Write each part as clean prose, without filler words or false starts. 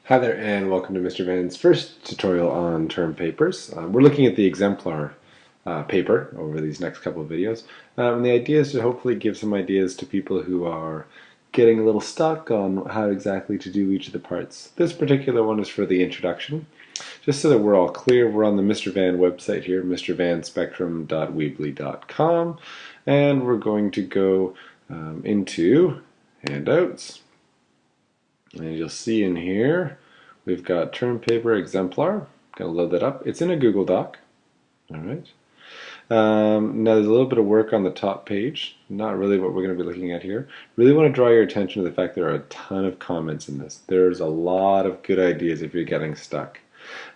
Hi there and welcome to Mr. Van's first tutorial on term papers. We're looking at the exemplar paper over these next couple of videos. And the idea is to hopefully give some ideas to people who are getting a little stuck on how exactly to do each of the parts. This particular one is for the introduction. Just so that we're all clear, we're on the Mr. Van website here, mrvanspectrum.weebly.com, and we're going to go into handouts. And you'll see in here, we've got term paper exemplar. Gonna load that up. It's in a Google Doc. All right. Now there's a little bit of work on the top page. Not really what we're going to be looking at here. Really want to draw your attention to the fact there are a ton of comments in this. There's a lot of good ideas if you're getting stuck.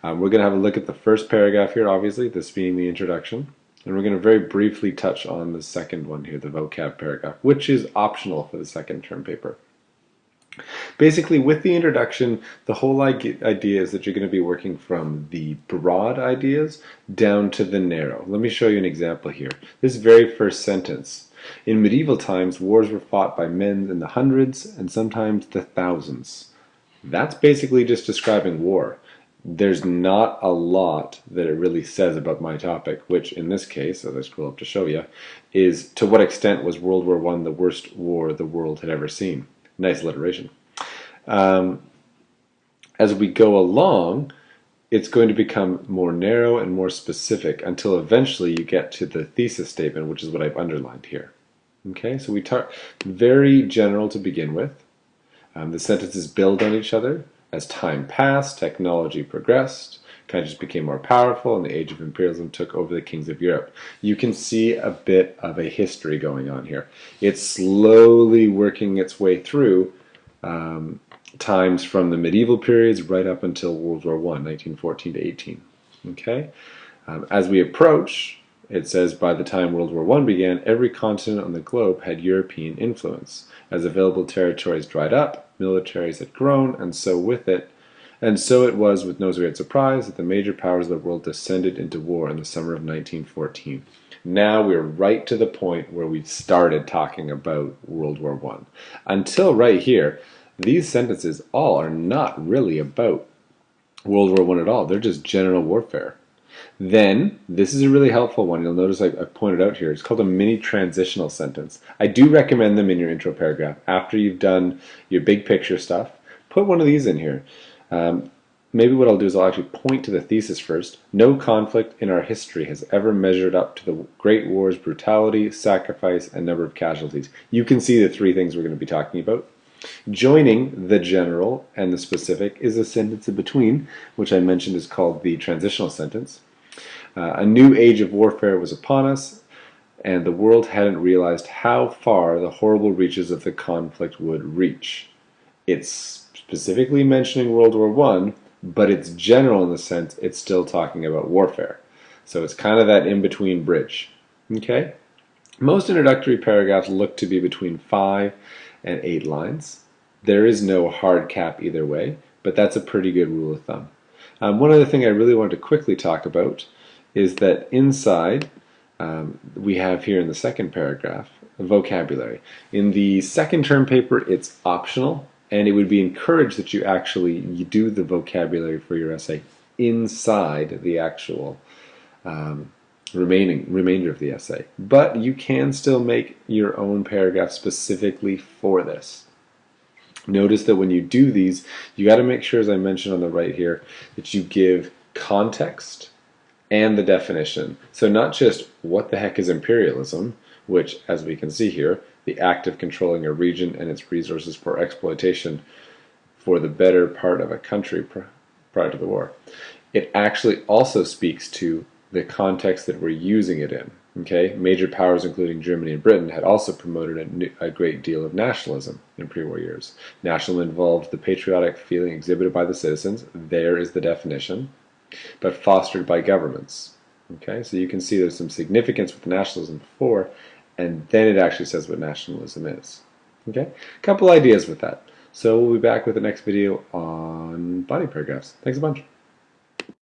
We're going to have a look at the first paragraph here, obviously, this being the introduction. And we're going to very briefly touch on the second one here, the vocab paragraph, which is optional for the second term paper. Basically, with the introduction, the whole idea is that you're going to be working from the broad ideas down to the narrow. Let me show you an example here. This very first sentence. In medieval times, wars were fought by men in the hundreds and sometimes the thousands. That's basically just describing war. There's not a lot that it really says about my topic, which in this case, as I scroll up to show you, is to what extent was World War I the worst war the world had ever seen. Nice alliteration. As we go along, it's going to become more narrow and more specific until eventually you get to the thesis statement, which is what I've underlined here. Okay, so we talk very general to begin with. The sentences build on each other. As time passed, technology progressed, countries became more powerful, and the age of imperialism took over the kings of Europe. You can see a bit of a history going on here. It's slowly working its way through times from the medieval periods right up until World War I, 1914 to 18. Okay? As we approach, it says by the time World War I began, every continent on the globe had European influence. As available territories dried up, militaries had grown, and so it was with no great surprise that the major powers of the world descended into war in the summer of 1914. Now we're right to the point where we started talking about World War I. Until right here, these sentences all are not really about World War I at all. They're just general warfare. Then, this is a really helpful one. You'll notice I pointed out here. It's called a mini transitional sentence. I do recommend them in your intro paragraph. After you've done your big picture stuff, put one of these in here. Maybe what I'll do is I'll actually point to the thesis first. No conflict in our history has ever measured up to the Great War's brutality, sacrifice, and number of casualties. You can see the three things we're going to be talking about. Joining the general and the specific is a sentence in between, which I mentioned is called the transitional sentence. A new age of warfare was upon us, and the world hadn't realized how far the horrible reaches of the conflict would reach. It's specifically mentioning World War I, but it's general in the sense it's still talking about warfare. So it's kind of that in-between bridge. Okay? Most introductory paragraphs look to be between 5 and 8 lines. There is no hard cap either way, but that's a pretty good rule of thumb. One other thing I really wanted to quickly talk about is that inside we have here in the second paragraph vocabulary. In the second term paper, it's optional, and it would be encouraged that you do the vocabulary for your essay inside the actual remainder of the essay. But you can still make your own paragraph specifically for this. Notice that when you do these, you got to make sure, as I mentioned on the right here, that you give context and the definition. So not just what the heck is imperialism, which, as we can see here, the act of controlling a region and its resources for exploitation for the better part of a country prior to the war. It actually also speaks to the context that we're using it in. Okay? Major powers, including Germany and Britain, had also promoted a great deal of nationalism in pre-war years. Nationalism involved the patriotic feeling exhibited by the citizens. There is the definition. But fostered by governments. Okay? So you can see there's some significance with nationalism before, and then it actually says what nationalism is. Okay? A couple ideas with that. So we'll be back with the next video on body paragraphs. Thanks a bunch.